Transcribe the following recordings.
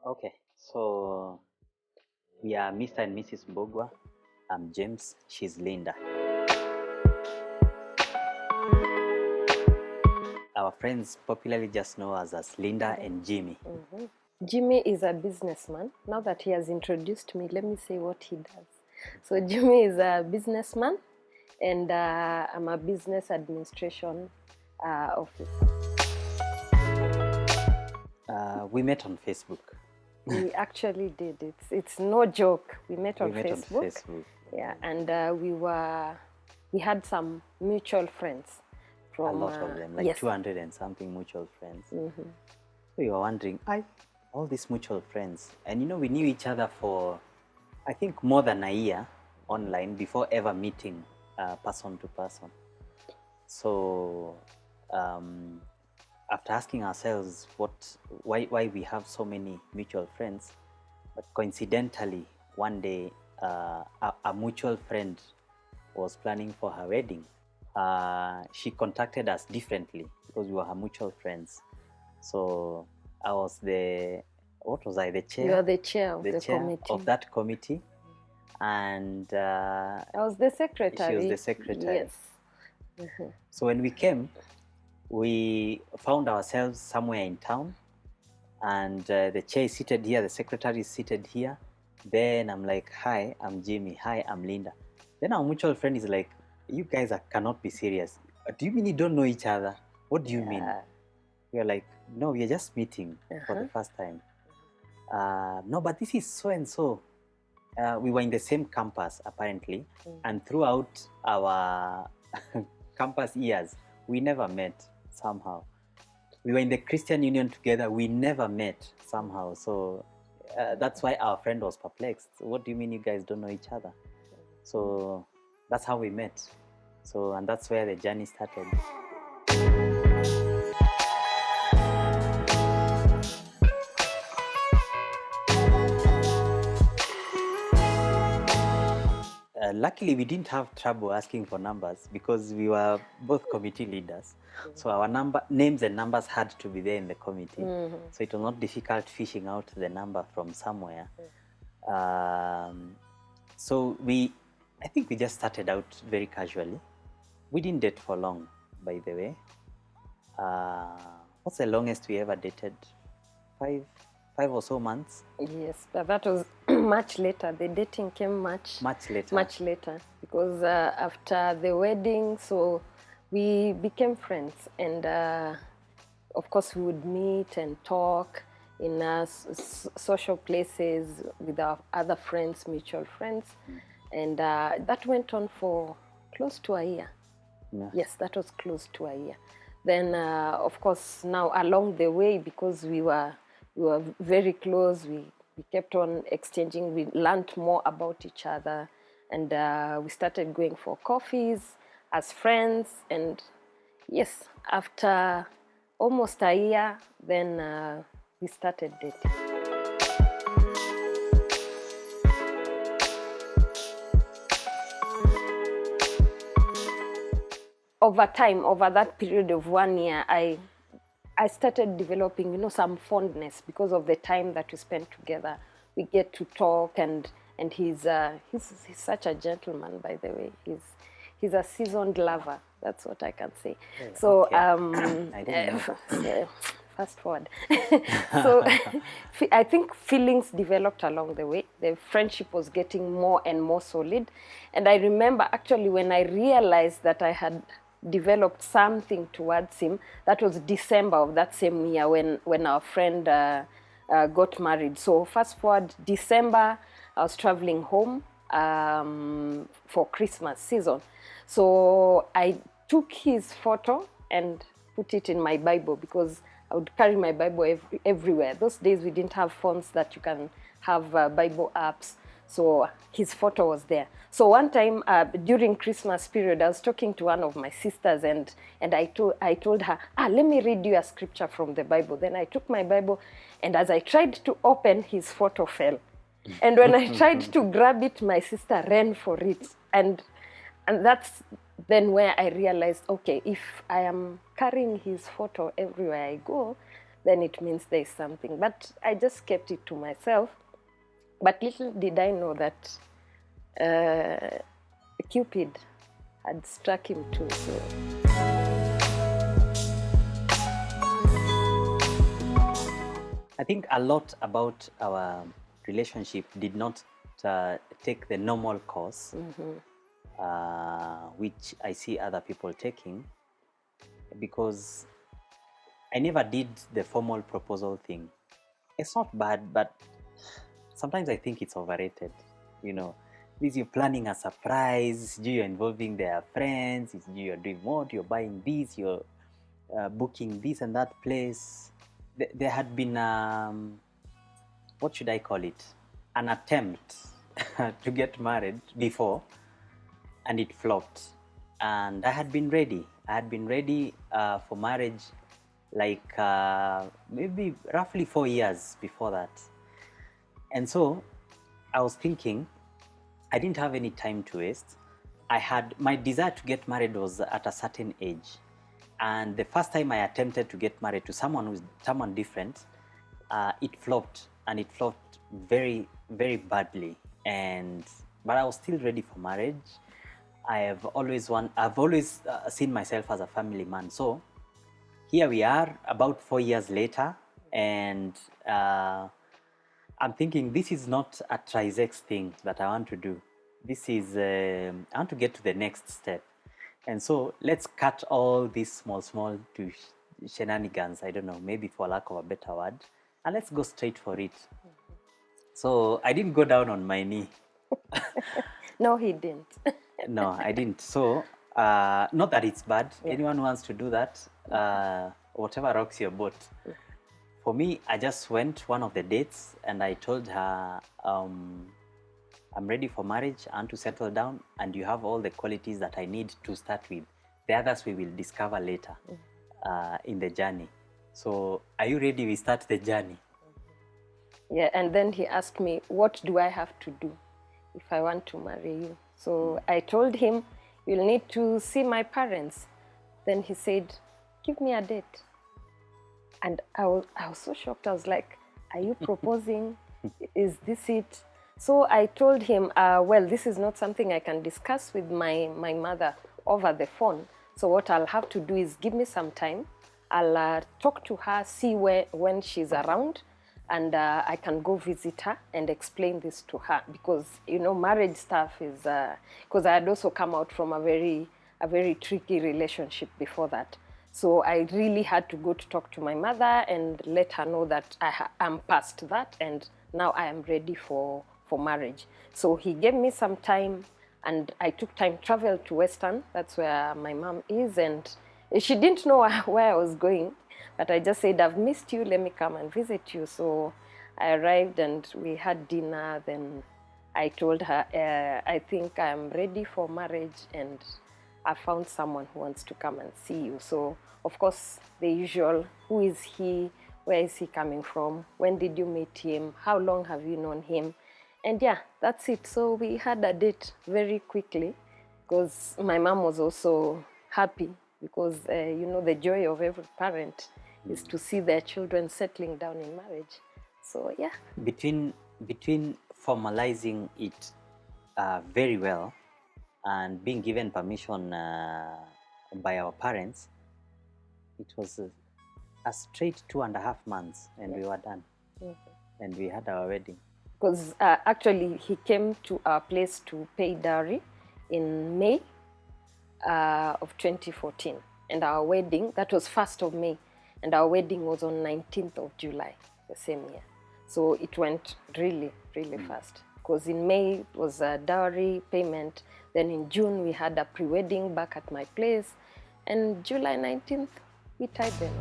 Okay, so we are Mr. and Mrs. Mbugua. I'm James, she's Linda. Our friends popularly just know us as Linda and Jimmy. Mm-hmm. Jimmy is a businessman. Now that he has introduced me, let me say what he does. So Jimmy is a businessman, and I'm a business administration officer. We met on Facebook. We actually did. It's no joke. We met on We met Facebook. on Facebook. Yeah, and we had some mutual friends. A lot of them, like yes. 200 and something mutual friends. Mm-hmm. We were wondering, all these mutual friends. And we knew each other for, I think, more than a year online before ever meeting person to person. So after asking ourselves why we have so many mutual friends, but coincidentally, one day a mutual friend was planning for her wedding. She contacted us differently because we were her mutual friends. So I was the chair? You are the chair of the chair committee. of that committee. And I was the secretary. She was the secretary. Yes. Mm-hmm. So when we came, we found ourselves somewhere in town, and the chair is seated here, the secretary is seated here. Then I'm like, hi, I'm Jimmy. Hi, I'm Linda. Then our mutual friend is like, you guys cannot be serious. Do you mean you don't know each other? What do you mean? We are like, no, we are just meeting for the first time. No, but this is so and so. We were in the same campus, apparently. And throughout our campus years, we never met somehow. We were in the Christian Union together. We never met somehow. So that's why our friend was perplexed. What do you mean you guys don't know each other? So that's how we met. So, and that's where the journey started. Luckily, we didn't have trouble asking for numbers because we were both committee leaders. So our names and numbers had to be there in the committee. Mm-hmm. So it was not difficult fishing out the number from somewhere. So I think we just started out very casually. We didn't date for long, by the way. What's the longest we ever dated? Five or so months? Yes, but that was much later. The dating came much later because after the wedding, so we became friends, and of course we would meet and talk in social places with our other friends, mutual friends, and that went on for close to a year. Yeah. Yes, that was close to a year. Then, of course, now along the way, because we were very close, we kept on exchanging, we learned more about each other, and we started going for coffees as friends. And yes, after almost a year, then we started dating. Over time, over that period of 1 year, I started developing, some fondness because of the time that we spent together. We get to talk, and he's such a gentleman, by the way. He's a seasoned lover. That's what I can say. Yeah, so fast forward. So I think feelings developed along the way. The friendship was getting more and more solid, and I remember actually when I realized that I had developed something towards him. That was December of that same year when our friend got married. So fast forward December, I was traveling home for Christmas season. So I took his photo and put it in my Bible because I would carry my Bible everywhere. Those days we didn't have phones that you can have Bible apps. So his photo was there. So one time during Christmas period, I was talking to one of my sisters, and I told her, let me read you a scripture from the Bible. Then I took my Bible, and as I tried to open, his photo fell. And when I tried to grab it, my sister ran for it. And that's then where I realized, okay, if I am carrying his photo everywhere I go, then it means there is something. But I just kept it to myself. But little did I know that Cupid had struck him too. So. I think a lot about our relationship did not take the normal course, which I see other people taking, because I never did the formal proposal thing. It's not bad, but sometimes I think it's overrated. You know, this you're planning a surprise, you're involving their friends, you're doing what, you're buying this, you're booking this and that place. There had been, what should I call it? An attempt to get married before, and it flopped. And I had been ready. I had been ready for marriage like maybe roughly 4 years before that. And so I was thinking, I didn't have any time to waste. My desire to get married was at a certain age. And the first time I attempted to get married to someone different, it flopped, and it flopped very, very badly. But I was still ready for marriage. I've always seen myself as a family man. So here we are, about 4 years later, and I'm thinking this is not a trisex thing that I want to do. This is I want to get to the next step. And so let's cut all these small to shenanigans, I don't know, maybe for lack of a better word, and let's go straight for it. So I didn't go down on my knee. No, he didn't. No, I didn't. So not that it's bad. Yeah. Anyone who wants to do that, whatever rocks your boat. Yeah. For me, I just went one of the dates and I told her, I'm ready for marriage, I want to settle down, and you have all the qualities that I need to start with. The others we will discover later in the journey. So are you ready? We start the journey. Yeah, and then he asked me, what do I have to do if I want to marry you? So I told him, you'll need to see my parents. Then he said, give me a date. And I was so shocked. I was like, are you proposing? Is this it? So I told him, well, this is not something I can discuss with my mother over the phone. So what I'll have to do is give me some time. I'll talk to her, see when she's around, and I can go visit her and explain this to her. Because, you know, marriage stuff is, because I had also come out from a very tricky relationship before that. So I really had to go to talk to my mother and let her know that I'm past that and now I am ready for marriage. So he gave me some time and I took time, traveled to Western, that's where my mom is, and she didn't know where I was going, but I just said, I've missed you, let me come and visit you. So I arrived and we had dinner, then I told her, I think I'm ready for marriage and I found someone who wants to come and see you. So, of course, the usual, who is he, where is he coming from, when did you meet him, how long have you known him? And yeah, that's it. So we had a date very quickly because my mom was also happy because, you know, the joy of every parent is to see their children settling down in marriage. So, yeah. Between formalizing it very well and being given permission by our parents, it was a straight 2.5 months and we were done. And we had our wedding. Because actually he came to our place to pay dowry in May of 2014. And our wedding, that was 1st of May, and our wedding was on 19th of July, the same year. So it went really, really fast. Because in May it was a dowry payment, then in June we had a pre-wedding back at my place, and July 19th we tied them.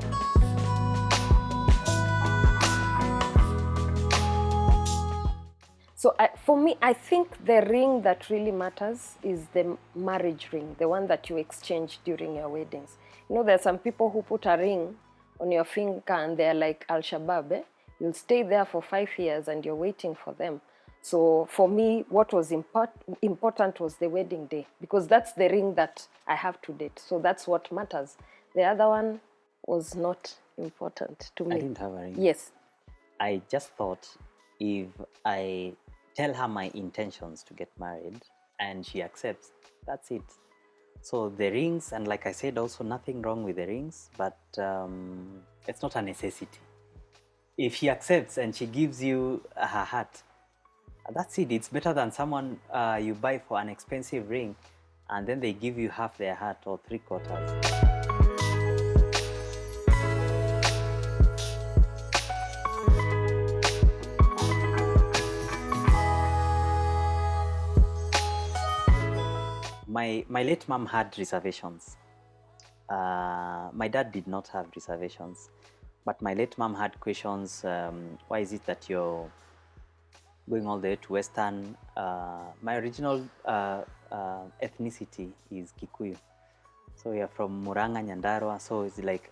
So for me, I think the ring that really matters is the marriage ring, the one that you exchange during your weddings. You know, there are some people who put a ring on your finger and they're like Al-Shabaab. Eh? You'll stay there for 5 years and you're waiting for them. So for me, what was important was the wedding day, because that's the ring that I have to date. So that's what matters. The other one was not important to I me. didn't have a ring. Yes. I just thought if I tell her my intentions to get married and she accepts, that's it. So the rings, and like I said, also nothing wrong with the rings, but it's not a necessity. If she accepts and she gives you her heart, that's it. It's better than someone you buy for an expensive ring and then they give you half their heart or 3/4. My late mom had reservations. My dad did not have reservations, but my late mom had questions. Why is it that you're going all the way to Western? My original ethnicity is Kikuyu, so we are from Muranga, Nyandarua. So it's like,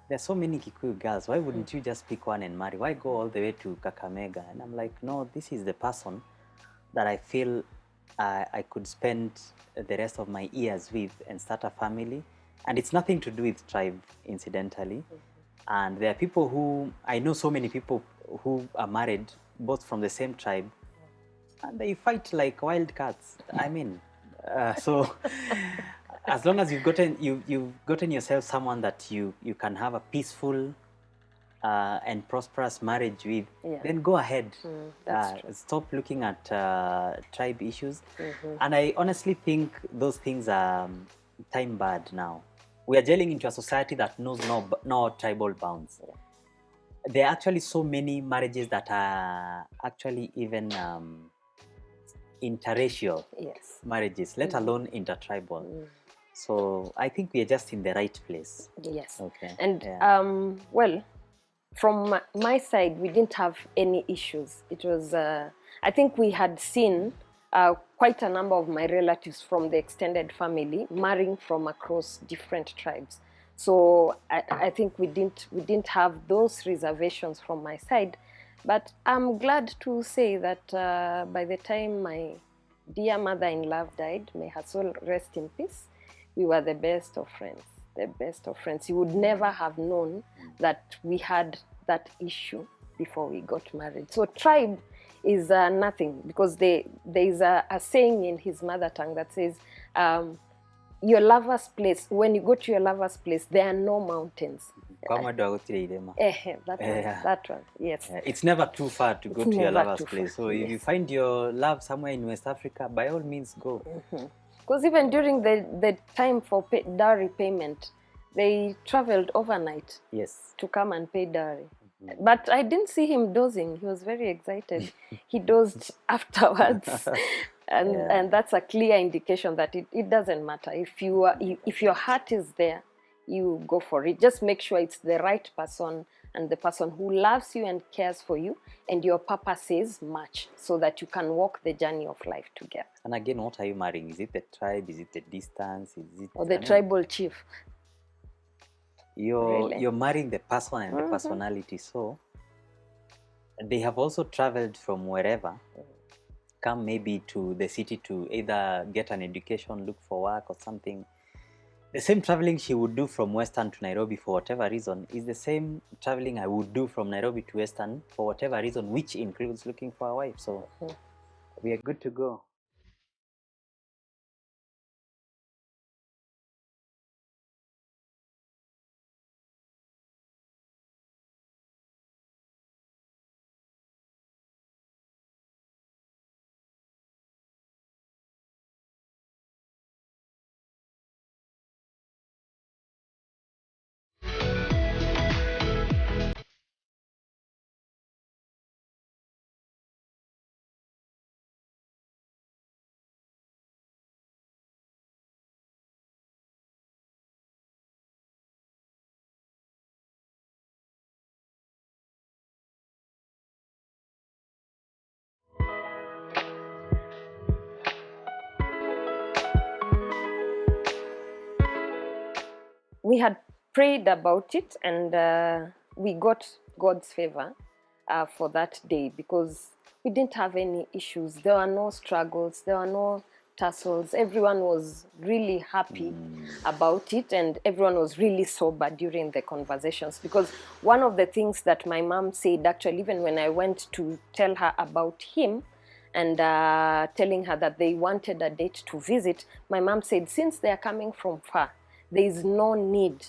there's so many Kikuyu girls. Why wouldn't you just pick one and marry? Why go all the way to Kakamega? And I'm like, no, this is the person that I feel I could spend the rest of my years with and start a family. And it's nothing to do with tribe, incidentally. And there are people who, I know so many people who are married, both from the same tribe, and they fight like wild cats. I mean, so as long as you've gotten yourself someone that you can have a peaceful and prosperous marriage with, then go ahead. Stop looking at tribe issues. And I honestly think those things are time barred now. We are gelling into a society that knows no tribal bounds. There are actually so many marriages that are actually even interracial marriages, let alone intertribal. So I think we are just in the right place. Yes. Okay. And well, from my side, we didn't have any issues. It was, I think we had seen quite a number of my relatives from the extended family marrying from across different tribes. So I think we didn't have those reservations from my side. But I'm glad to say that by the time my dear mother-in-law died, may her soul rest in peace, we were the best of friends. The best of friends. You would never have known that we had that issue before we got married. So tribe is nothing, because there is a saying in his mother tongue that says, your lover's place, when you go to your lover's place, there are no mountains. That one, yes. It's never too far to go to your lover's place. So if you find your love somewhere in West Africa, by all means go. Because even during the time for dowry payment, they traveled overnight to come and pay dowry. But I didn't see him dozing. He was very excited. He dozed afterwards. And that's a clear indication that it doesn't matter. If your heart is there, you go for it. Just make sure it's the right person, and the person who loves you and cares for you, and your purposes match, so that you can walk the journey of life together. And again, what are you marrying? Is it the tribe? Is it the distance? Is it or the tribal chief? You're marrying the person and the personality. So they have also traveled from wherever, come maybe to the city to either get an education, look for work or something. The same traveling she would do from Western to Nairobi for whatever reason is the same traveling I would do from Nairobi to Western for whatever reason, which includes looking for a wife. So we are good to go. We had prayed about it, and we got God's favor for that day, because we didn't have any issues. There were no struggles. There were no tussles. Everyone was really happy about it, and everyone was really sober during the conversations, because one of the things that my mom said, actually, even when I went to tell her about him and telling her that they wanted a date to visit, my mom said, since they are coming from far, there is no need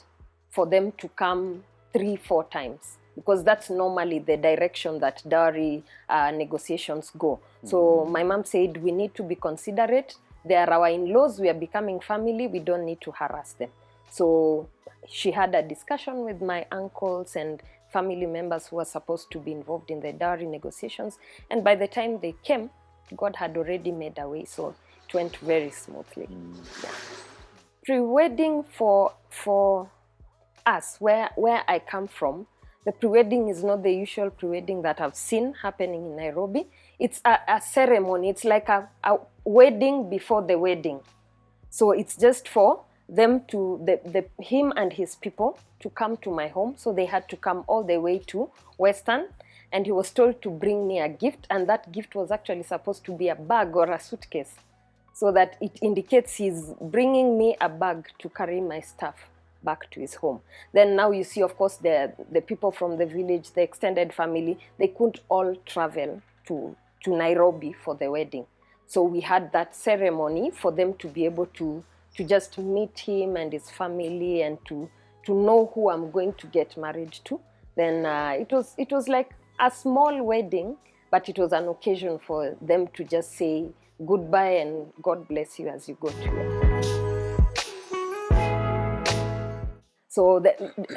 for them to come 3-4 times, because that's normally the direction that dowry negotiations go. So my mom said, we need to be considerate. They are our in-laws. We are becoming family. We don't need to harass them. So she had a discussion with my uncles and family members who were supposed to be involved in the dowry negotiations. And by the time they came, God had already made a way. So it went very smoothly. Yeah. Pre-wedding for us, where I come from, the pre-wedding is not the usual pre-wedding that I've seen happening in Nairobi. It's a ceremony. It's like a wedding before the wedding. So it's just for them to, him and his people to come to my home. So they had to come all the way to Western, and he was told to bring me a gift, and that gift was actually supposed to be a bag or a suitcase, so that it indicates he's bringing me a bag to carry my stuff back to his home. Then now you see, of course, the people from the village, the extended family, they couldn't all travel to Nairobi for the wedding. So we had that ceremony for them to be able to just meet him and his family, and to know who I'm going to get married to. Then it was like a small wedding, but it was an occasion for them to just say goodbye and God bless you as you go to your home. So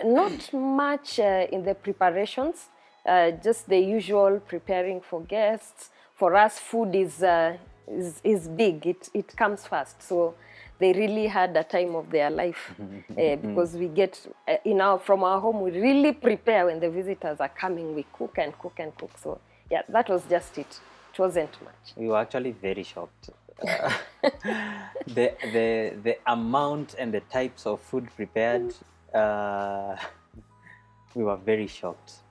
not much in the preparations, just the usual preparing for guests. For us, food is big. It comes first. So they really had a time of their life, because we get from our home, we really prepare when the visitors are coming. We cook and cook and cook. So yeah, that was just it. It wasn't much. We were actually very shocked. The amount and the types of food prepared, we were very shocked.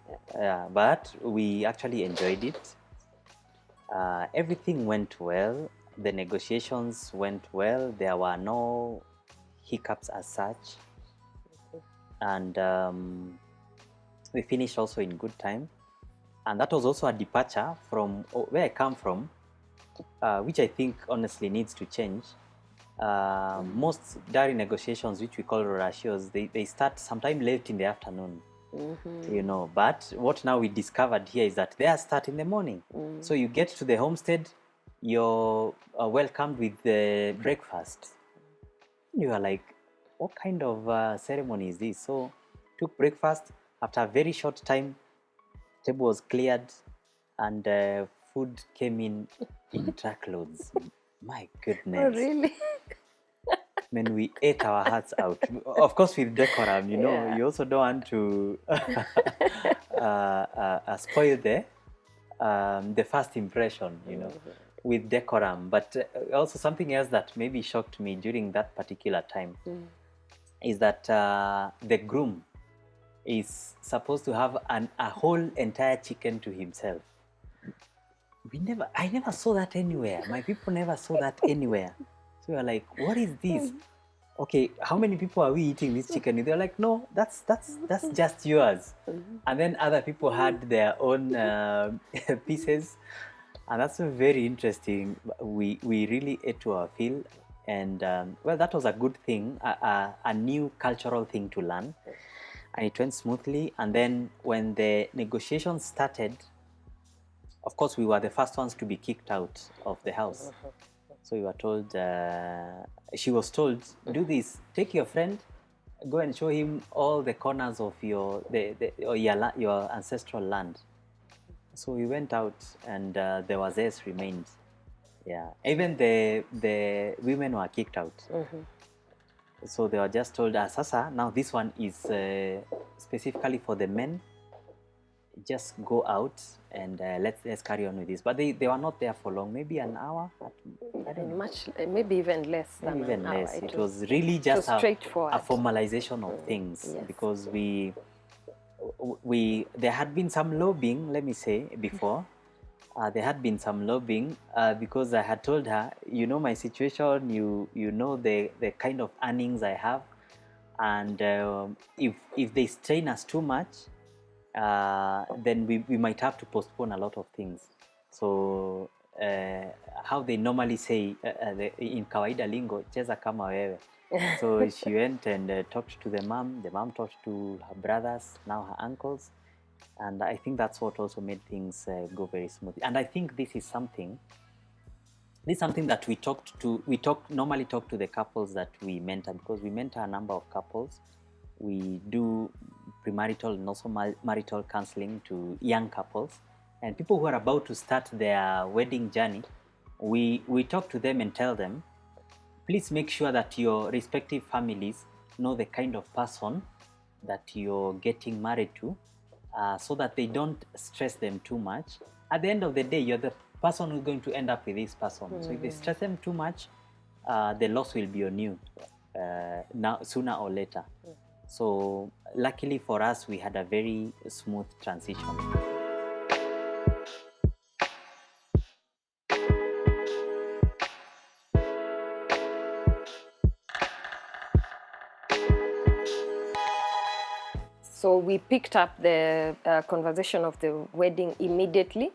But we actually enjoyed it. Everything went well. The negotiations went well. There were no hiccups as such. And we finished also in good time. And that was also a departure from where I come from, which I think honestly needs to change. Most dowry negotiations, which we call rorashios, they start sometime late in the afternoon. But what now we discovered here is that they start in the morning. So you get to the homestead, you're welcomed with the breakfast. You are like, what kind of ceremony is this? So took breakfast. After a very short time, table was cleared, and food came in truckloads. My goodness. Oh, really? When we ate our hearts out, of course with decorum, you also don't want to spoil the first impression, with decorum. But also something else that maybe shocked me during that particular time is that the groom is supposed to have a whole entire chicken to himself. I never saw that anywhere. My people never saw that anywhere. So we were like, what is this? Okay, how many people are we eating this chicken? They're like, no, that's just yours. And then other people had their own pieces, and that's very interesting. We really ate to our fill, and well, that was a good thing, a new cultural thing to learn, and it went smoothly. And then when the negotiations started, of course, we were the first ones to be kicked out of the house. So we were told, she was told, do this, take your friend, go and show him all the corners of your ancestral land. So we went out, and the wazes remained. Yeah, even the women were kicked out. So they were just told, Sasa, now this one is specifically for the men. Just go out and let's carry on with this. But they were not there for long, maybe an hour. I don't know. Maybe even less than even an hour. less. It was really just a straightforward formalization of things. Yes. Because there had been some lobbying, let me say, before, there had been some lobbying because I had told her, you know my situation, you know the kind of earnings I have, and if they strain us too much, then we might have to postpone a lot of things. So how they normally say in kawaida lingo, cheza kama wewe. So she went and talked to the mom talked to her brothers, now her uncles, and I think that's what also made things go very smoothly. And I think this is something that we normally talk to the couples that we mentor, because we mentor a number of couples. We do premarital and also marital counseling to young couples and people who are about to start their wedding journey. We talk to them and tell them, please make sure that your respective families know the kind of person that you're getting married to, so that they don't stress them too much. At the end of the day, you're the person who's going to end up with this person. So if they stress them too much, the loss will be on you now, sooner or later. So luckily for us, we had a very smooth transition. So we picked up the conversation of the wedding immediately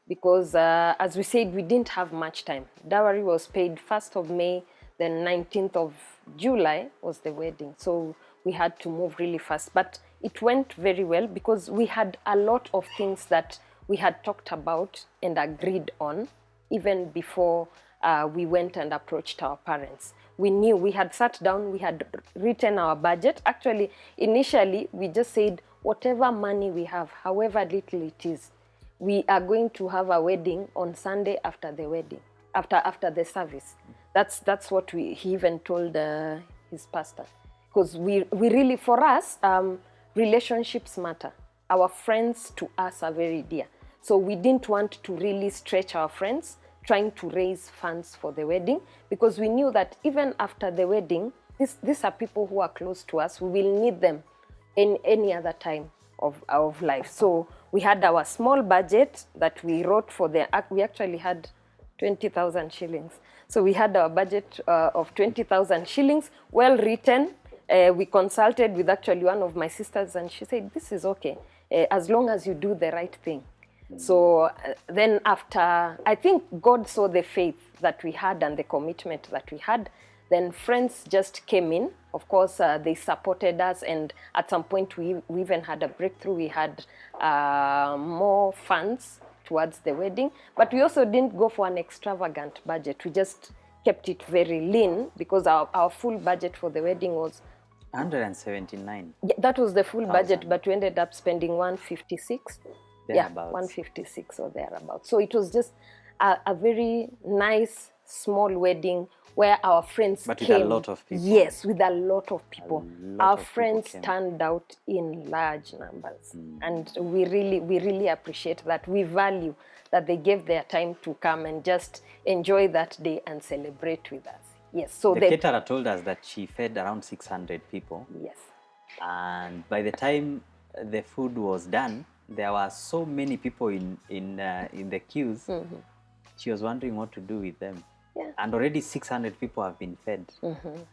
because, as we said, we didn't have much time. Dowry was paid 1st of May, then 19th of July was the wedding. So we had to move really fast. But it went very well because we had a lot of things that we had talked about and agreed on even before we went and approached our parents. We knew, we had sat down, we had written our budget. Actually, initially, we just said, whatever money we have, however little it is, we are going to have a wedding on Sunday after the wedding, after the service. That's what he even told his pastor. Because we really, for us, relationships matter. Our friends to us are very dear. So we didn't want to really stretch our friends trying to raise funds for the wedding, because we knew that even after the wedding, these are people who are close to us. We will need them in any other time of life. So we had our small budget that we wrote for we actually had 20,000 shillings. So we had our budget of 20,000 shillings, well written. We consulted with actually one of my sisters and she said, this is okay, as long as you do the right thing. So then after, I think God saw the faith that we had and the commitment that we had, then friends just came in. Of course, they supported us, and at some point we even had a breakthrough. We had more funds towards the wedding, but we also didn't go for an extravagant budget. We just kept it very lean because our full budget for the wedding was 179. Yeah, that was the full budget, but we ended up spending 156. Yeah, 156 or thereabouts. So it was just a very nice small wedding where our friends came. But with a lot of people. Yes, with a lot of people. Our friends turned out in large numbers. And we really appreciate that. We value that they gave their time to come and just enjoy that day and celebrate with us. Yes. So the caterer told us that she fed around 600 people. Yes. And by the time the food was done, there were so many people in the queues. She was wondering what to do with them. Yeah. And already 600 people have been fed.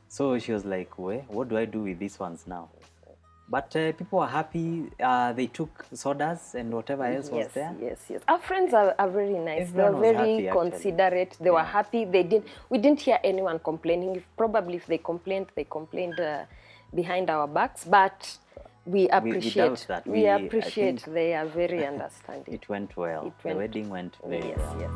So she was like, what do I do with these ones now? But people were happy. They took sodas and whatever else was there. Yes. Our friends are very nice. They were very considerate. They were happy. We didn't hear anyone complaining. If they complained behind our backs. But we appreciate that. We appreciate they are very understanding. It went well. The wedding went very well. Yes.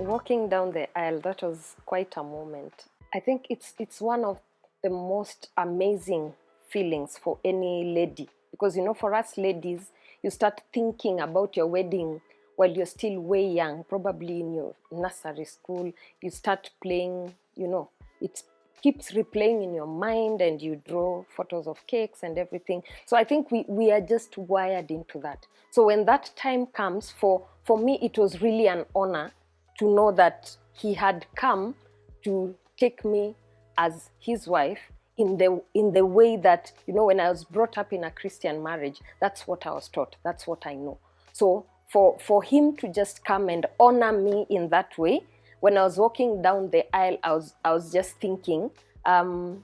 Walking down the aisle, that was quite a moment. I think it's one of the most amazing feelings for any lady, because for us ladies, you start thinking about your wedding while you're still way young, probably in your nursery school. You start playing, it keeps replaying in your mind, and you draw photos of cakes and everything. So I think we are just wired into that. So when that time comes, for me, it was really an honor to know that he had come to take me as his wife in the way that, when I was brought up in a Christian marriage, that's what I was taught. That's what I know. So for him to just come and honor me in that way, when I was walking down the aisle, I was just thinking,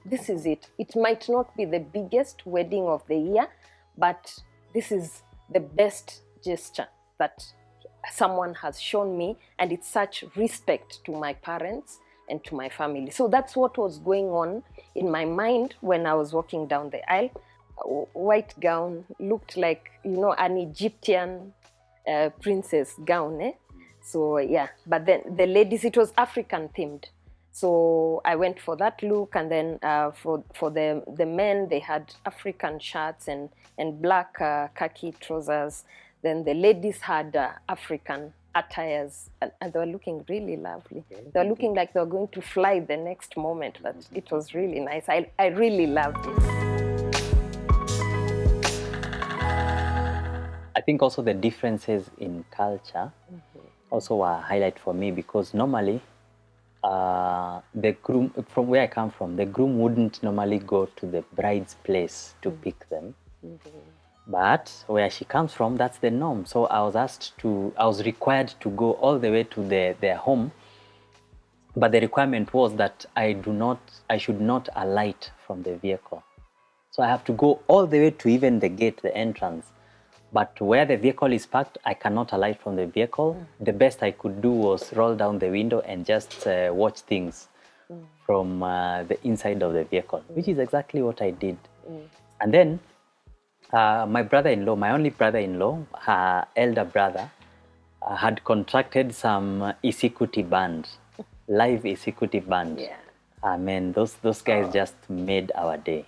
this is it. It might not be the biggest wedding of the year, but this is the best gesture that someone has shown me, and it's such respect to my parents and to my family. So that's what was going on in my mind when I was walking down the aisle. White gown, looked like, an Egyptian princess gown. So yeah, but then the ladies, it was African themed. So I went for that look, and then for the men, they had African shirts and black khaki trousers. Then the ladies had African attires, and they were looking really lovely. They were looking like they were going to fly the next moment, but it was really nice. I really loved it. I think also the differences in culture also were a highlight for me, because normally the groom, from where I come from, the groom wouldn't normally go to the bride's place to pick them. But where she comes from, that's the norm. So I was required to go all the way to their home. But the requirement was that I should not alight from the vehicle. So I have to go all the way to even the gate, the entrance. But where the vehicle is parked, I cannot alight from the vehicle. The best I could do was roll down the window and just watch things from the inside of the vehicle, which is exactly what I did. And then my brother-in-law, my only brother-in-law, her elder brother, had contracted some Isikuti band, live Isikuti band. Yeah. Man, those guys just made our day.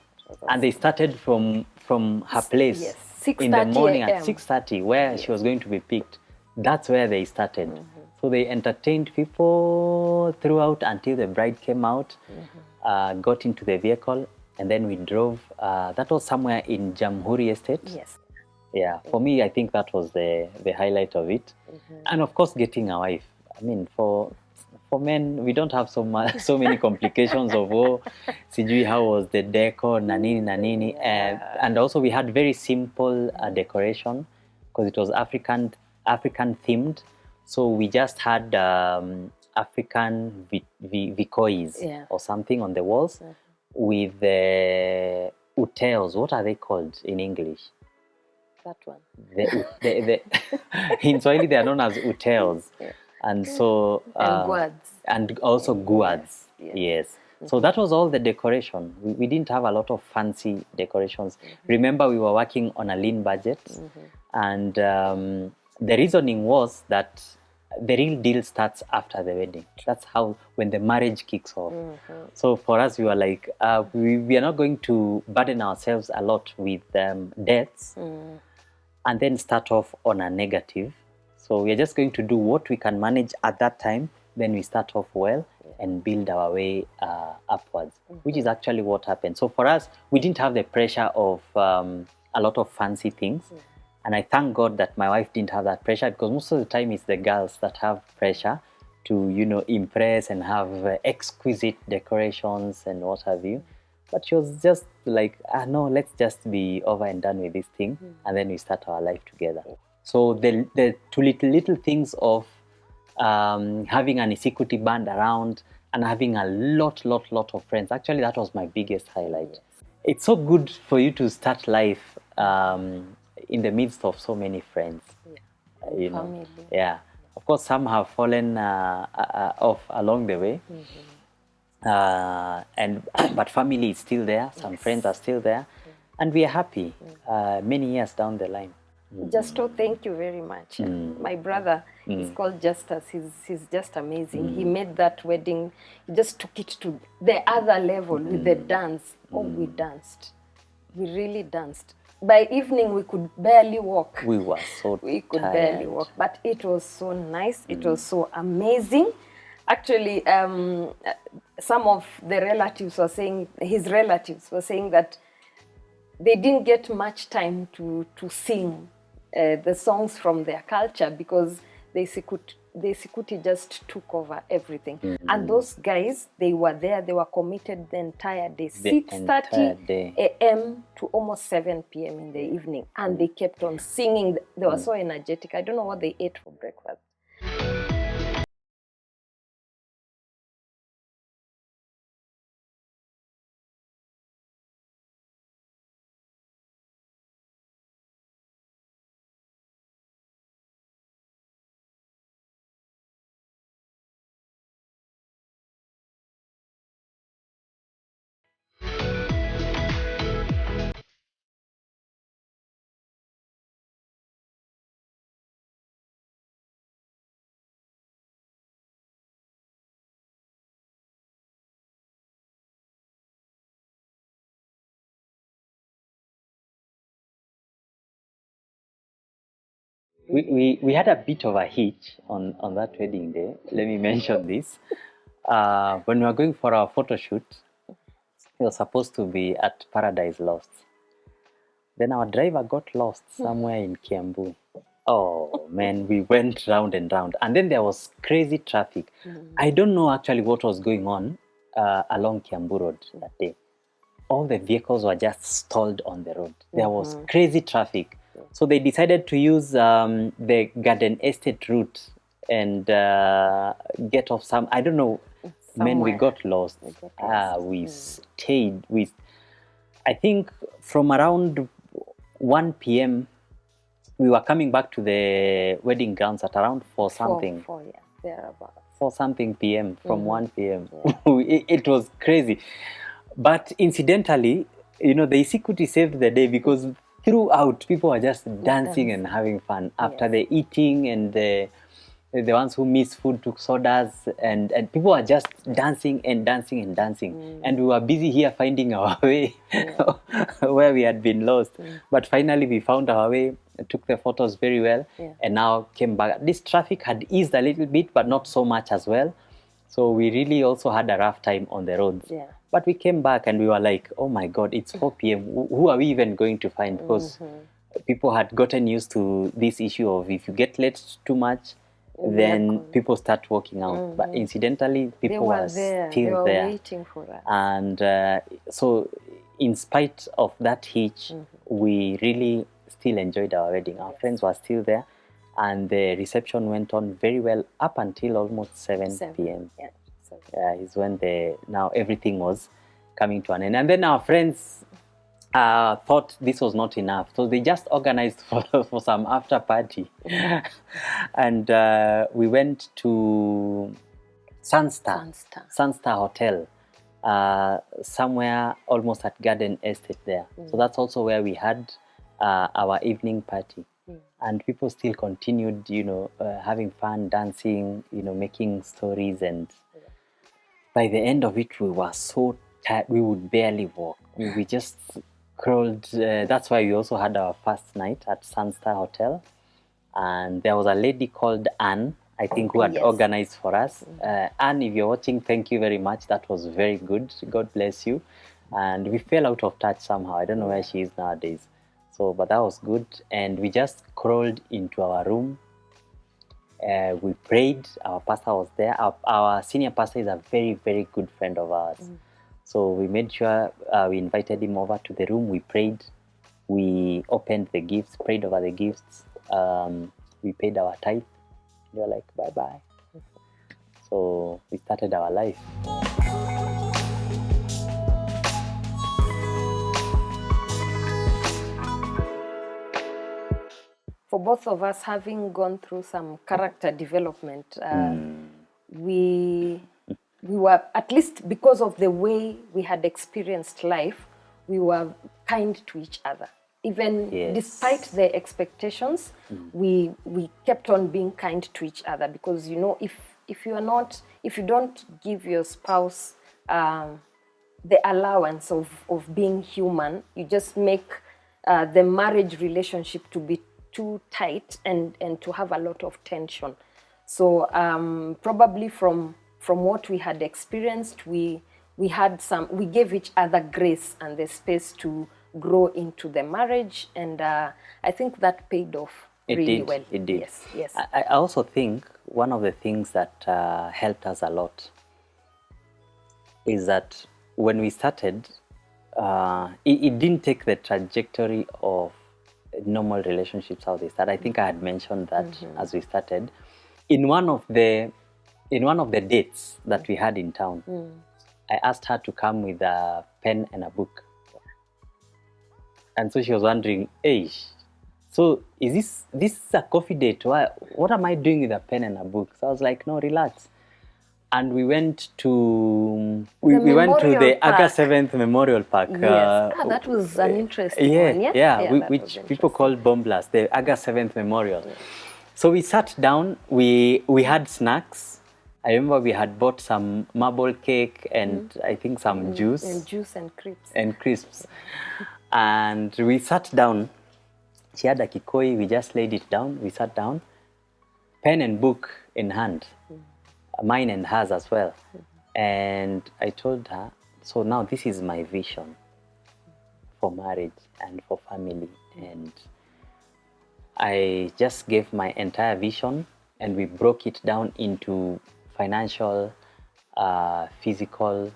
And they started from her place. Yes. In the morning at 6:30 6:30, where she was going to be picked. That's where they started. So they entertained people throughout until the bride came out, got into the vehicle, and then we drove. That was somewhere in Jamhuri Estate. Yes. Yeah, for me, I think that was the highlight of it. And of course, getting a wife. I mean, for men, we don't have so many complications of sijui how was the decor, nanini. And also we had very simple decoration, because it was African themed. So we just had African vikoi or something on the walls with the utels. What are they called in English? That one. In Swahili, they are known as utels. And so and guards. And also guards. Yes. So that was all the decoration. We didn't have a lot of fancy decorations. Remember, we were working on a lean budget, and the reasoning was that the real deal starts after the wedding. That's how, when the marriage kicks off. So for us, we were like, we are not going to burden ourselves a lot with debts and then start off on a negative. So we are just going to do what we can manage at that time. Then we start off well and build our way upwards, which is actually what happened. So for us, we didn't have the pressure of a lot of fancy things. And I thank God that my wife didn't have that pressure, because most of the time it's the girls that have pressure to, impress and have exquisite decorations and what have you. But she was just like, no, let's just be over and done with this thing. And then we start our life together. So the two little things of having an Isikuti band around and having a lot of friends. Actually, that was my biggest highlight. It's so good for you to start life in the midst of so many friends. Family. Yeah. Of course, some have fallen off along the way. But family is still there. Some friends are still there. And we are happy many years down the line. Justo, thank you very much. My brother is called Justus. He's just amazing. He made that wedding. He just took it to the other level with the dance. We danced. We really danced. By evening, we could barely walk. We were so We could tired. barely walk. But it was so nice. It was so amazing. Actually, some of the relatives were saying, his relatives were saying that they didn't get much time to sing the songs from their culture, because the Sikuti just took over everything. And those guys, they were there, they were committed the entire day, 6:30 a.m. to almost 7 p.m. in the evening. And they kept on singing. They were so energetic. I don't know what they ate for breakfast. We had a bit of a hitch on that wedding day. Let me mention this. When we were going for our photo shoot, it was supposed to be at Paradise Lost. Then our driver got lost somewhere in Kiambu. Oh man, we went round and round, and then there was crazy traffic. I don't know actually what was going on along Kiambu Road that day. All the vehicles were just stalled on the road. There was crazy traffic. So they decided to use the Garden Estate route and get off some, I don't know, man, we got lost. We stayed. I think from around 1 p.m., we were coming back to the wedding grounds at around 4 something. 4, yeah, thereabout. 4 something p.m. from 1 p.m. Yeah. It was crazy. But incidentally, the Isikuti saved the day because throughout, people were just dancing and having fun. After the eating, and the ones who missed food took sodas, and people were just dancing and dancing and dancing. And we were busy here finding our way where we had been lost. But finally, we found our way, took the photos very well, and now came back. This traffic had eased a little bit, but not so much as well. So we really also had a rough time on the roads. Yeah. But we came back and we were like, oh my God, it's 4 p.m. Who are we even going to find? Because people had gotten used to this issue of if you get late too much, then people start walking out. But incidentally, people were still they were there. waiting for us. And so in spite of that hitch, we really still enjoyed our wedding. Our friends were still there. And the reception went on very well up until almost 7 p.m. Is when now everything was coming to an end. And then our friends thought this was not enough. So they just organized for some after party. And we went to Sunstar Hotel, somewhere almost at Garden Estate there. So that's also where we had our evening party. And people still continued, having fun, dancing, making stories. And by the end of it, we were so tired, we would barely walk. We just crawled. That's why we also had our first night at Sunstar Hotel. And there was a lady called Anne, I think, who had organized for us. Anne, if you're watching, thank you very much. That was very good. God bless you. And we fell out of touch somehow. I don't know where she is nowadays. So, but that was good. And we just crawled into our room. We prayed. Our pastor was there. Our senior pastor is a very, very good friend of ours. So we made sure we invited him over to the room. We prayed. We opened the gifts, prayed over the gifts. We paid our tithe. We were like, bye-bye. So we started our life. For both of us, having gone through some character development, we were, at least because of the way we had experienced life, we were kind to each other. Even despite the expectations, we kept on being kind to each other, because if you don't give your spouse the allowance of being human, you just make the marriage relationship to be too tight and to have a lot of tension. So probably from what we had experienced, we gave each other grace and the space to grow into the marriage, and I think that paid off really did. well. It did. Yes, yes. I also think one of the things that helped us a lot is that when we started, it didn't take the trajectory of normal relationships how they start. I think I had mentioned that as we started. In one of the dates that we had in town, I asked her to come with a pen and a book. And so she was wondering, hey, so is this a coffee date? What am I doing with a pen and a book? So I was like, no, relax. And we went to the Aga 7th Memorial Park. Yes, that was an interesting one. Which people call Bomb Blast, the Aga 7th Memorial. Yeah. So we sat down, we had snacks. I remember we had bought some marble cake and I think some juice. And juice and crisps. And crisps. And we sat down. She had a kikoi, we just laid it down. We sat down, pen and book in hand. Mine and hers as well. And I told her, so now this is my vision for marriage and for family. And I just gave my entire vision and we broke it down into financial, physical,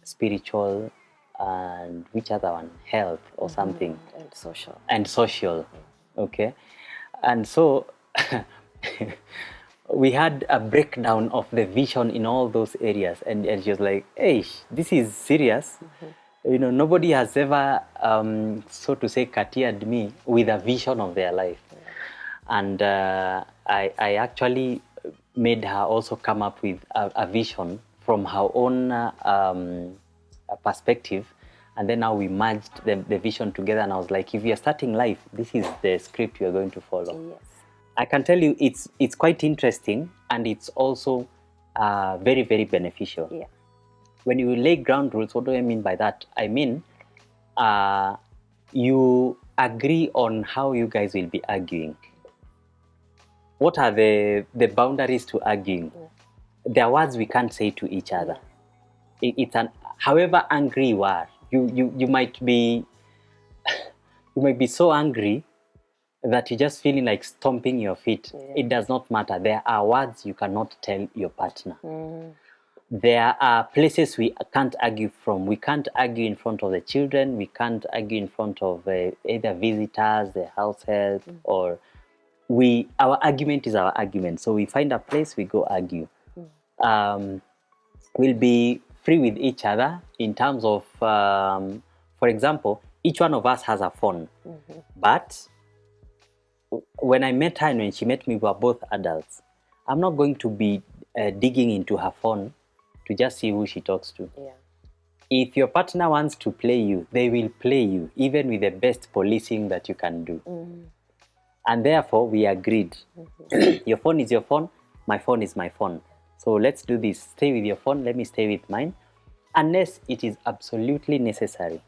spiritual, and which other one? Health or something. And social. Okay. And so we had a breakdown of the vision in all those areas, and she was like, hey, this is serious. You know, nobody has ever, so to say, catered me with a vision of their life. And I actually made her also come up with a vision from her own perspective. And then now we merged the vision together, and I was like, if you're starting life, this is the script you're going to follow. Yes. I can tell you it's quite interesting, and it's also very, very beneficial. Yeah. When you lay ground rules, what do I mean by that? I mean, you agree on how you guys will be arguing. What are the boundaries to arguing? Yeah. There are words we can't say to each other. It's however angry you are, you might be you might be so angry that you're just feeling like stomping your feet. Yeah. It does not matter. There are words you cannot tell your partner. There are places we can't argue from. We can't argue in front of the children. We can't argue in front of either visitors, the house help, or our argument is our argument. So we find a place, we go argue. We'll be free with each other in terms of, for example, each one of us has a phone. But when I met her and when she met me, we were both adults. I'm not going to be digging into her phone to just see who she talks to. Yeah. If your partner wants to play you, they will play you, even with the best policing that you can do. And therefore, we agreed. Your phone is your phone, my phone is my phone. So let's do this. Stay with your phone, let me stay with mine. Unless it is absolutely necessary.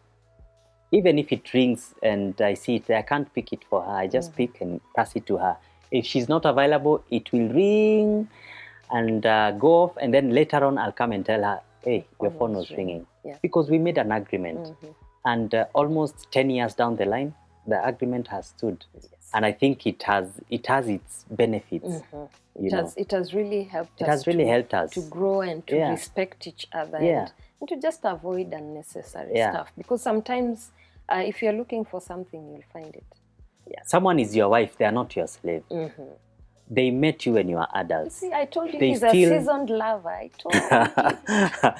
Even if it rings and I see it, I can't pick it for her. I just pick and pass it to her. If she's not available, it will ring and go off. And then later on, I'll come and tell her, hey, your phone was ringing. Yeah. Because we made an agreement. And almost 10 years down the line, the agreement has stood. Yes. And I think it has its benefits. It has really helped us. It has really helped us to grow and to respect each other. Yeah. And to just avoid unnecessary stuff. Because sometimes if you're looking for something, you'll find it. Yeah. Someone is your wife, they are not your slave. They met you when you were adults. You see, I told you he's a seasoned lover. I told you.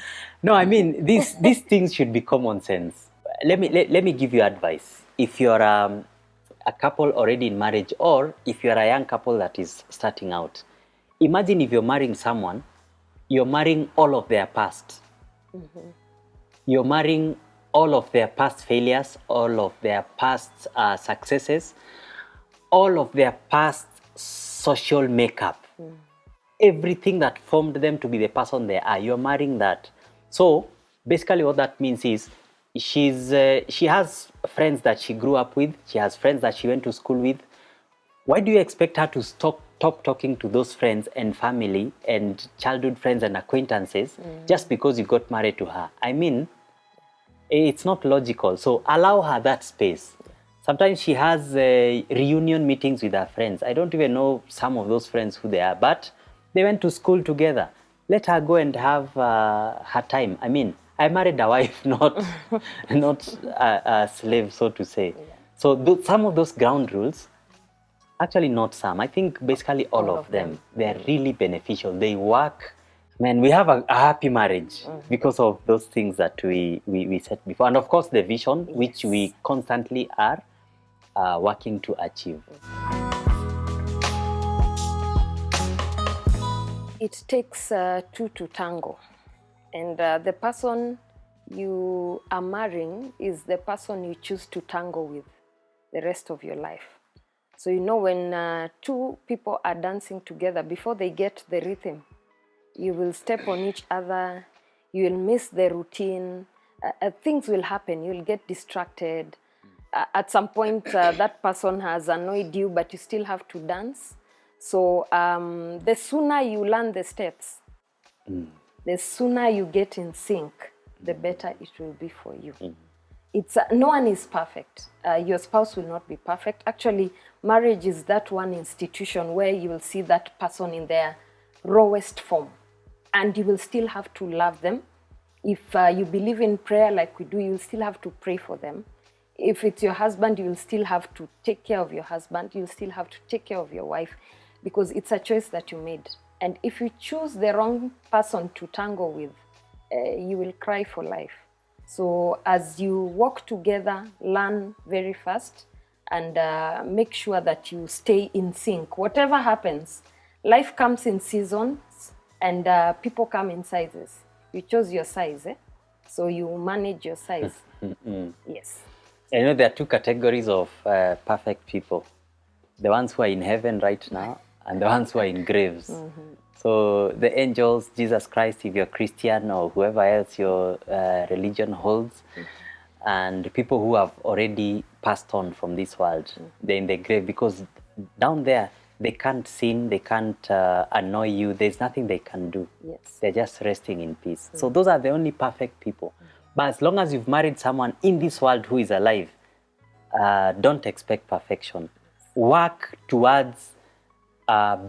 No, I mean, these things should be common sense. Let me give you advice. If you're a couple already in marriage, or if you're a young couple that is starting out, imagine if you're marrying someone, you're marrying all of their past. You're marrying all of their past failures, all of their past successes, all of their past social makeup. Everything that formed them to be the person they are, you're marrying that. So basically what that means is she has friends that she grew up with, she has friends that she went to school with. Why do you expect her to stop talking to those friends and family and childhood friends and acquaintances just because you got married to her? I mean, it's not logical. So allow her that space. Sometimes she has reunion meetings with her friends. I don't even know some of those friends who they are, but they went to school together. Let her go and have her time. I mean, I married a wife, not a slave, so to say. Yeah. So some of those ground rules, actually not some, I think basically all of them, they're really beneficial. They work. Man, we have a happy marriage because of those things that we said before. And of course, the vision, which we constantly are working to achieve. It takes two to tango. And the person you are marrying is the person you choose to tango with the rest of your life. So you know, when two people are dancing together, before they get the rhythm, you will step on each other, you will miss the routine, things will happen, you'll get distracted. At some point, that person has annoyed you, but you still have to dance. So the sooner you learn the steps, the sooner you get in sync, the better it will be for you. It's no one is perfect. Your spouse will not be perfect. Actually, marriage is that one institution where you will see that person in their rawest form, and you will still have to love them. If you believe in prayer like we do, you will still have to pray for them. If it's your husband, you will still have to take care of your husband. You will still have to take care of your wife, because it's a choice that you made. And if you choose the wrong person to tango with, you will cry for life. So as you walk together, learn very fast and make sure that you stay in sync. Whatever happens, life comes in seasons and people come in sizes. You chose your size, so you manage your size. Yes. I know there are two categories of perfect people. The ones who are in heaven right now and the ones who are in graves. So the angels, Jesus Christ, if you're Christian or whoever else your religion holds, and people who have already passed on from this world, they're in the grave, because down there, they can't sin, they can't annoy you, there's nothing they can do. Yes. They're just resting in peace. So those are the only perfect people. But as long as you've married someone in this world who is alive, don't expect perfection. Work towards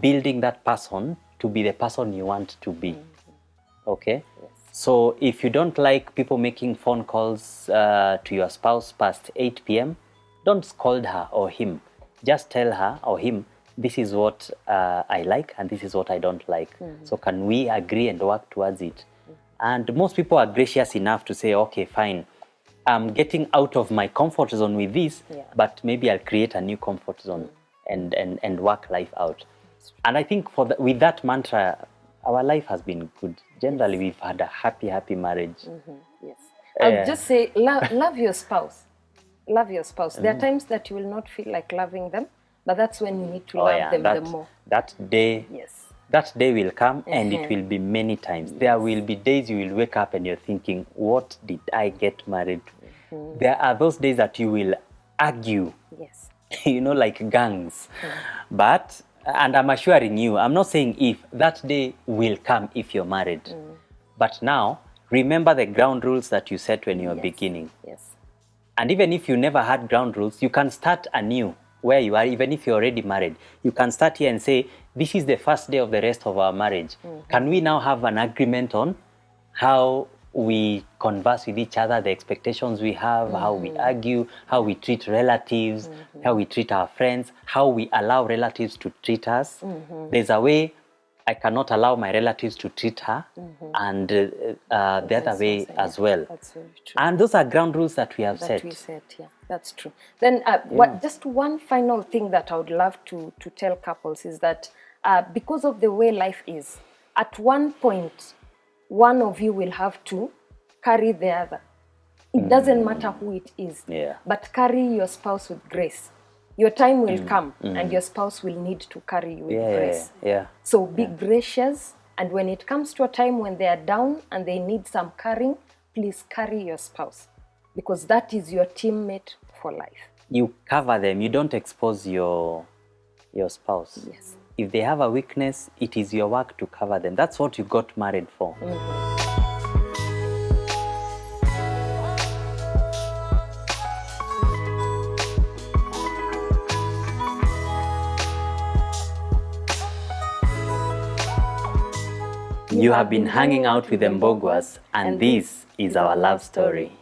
building that person to be the person you want to be. Okay? Yes. So if you don't like people making phone calls to your spouse past 8 p.m., don't scold her or him. Just tell her or him, this is what I like and this is what I don't like. So can we agree and work towards it? And most people are gracious enough to say, okay, fine, I'm getting out of my comfort zone with this, but maybe I'll create a new comfort zone and work life out. And I think with that mantra, our life has been good. Generally, we've had a happy marriage. Yes. I'll just say, love your spouse. Love your spouse. There are times that you will not feel like loving them, but that's when you need to love them the more. That day, that day will come, and it will be many times. There will be days you will wake up and you're thinking, what did I get married to? There are those days that you will argue, you know, like gangs. But, and I'm assuring you, I'm not saying if, that day will come if you're married. But now, remember the ground rules that you set when you were beginning. And even if you never had ground rules, you can start anew where you are, even if you're already married. You can start here and say, this is the first day of the rest of our marriage. Can we now have an agreement on how we converse with each other, the expectations we have, how we argue, how we treat relatives, how we treat our friends, how we allow relatives to treat us. There's a way I cannot allow my relatives to treat her, and the other way as well. That's very true. And those are ground rules that we have set. That's true. Then just one final thing that I would love to tell couples is that because of the way life is, at one point, one of you will have to carry the other. It doesn't matter who it is, but carry your spouse with grace. Your time will come and your spouse will need to carry you with grace. So be gracious, and when it comes to a time when they are down and they need some carrying, please carry your spouse, because that is your teammate for life. You cover them, you don't expose your spouse. If they have a weakness, it is your work to cover them. That's what you got married for. You have been hanging out with the Mbuguas, and this is our love story.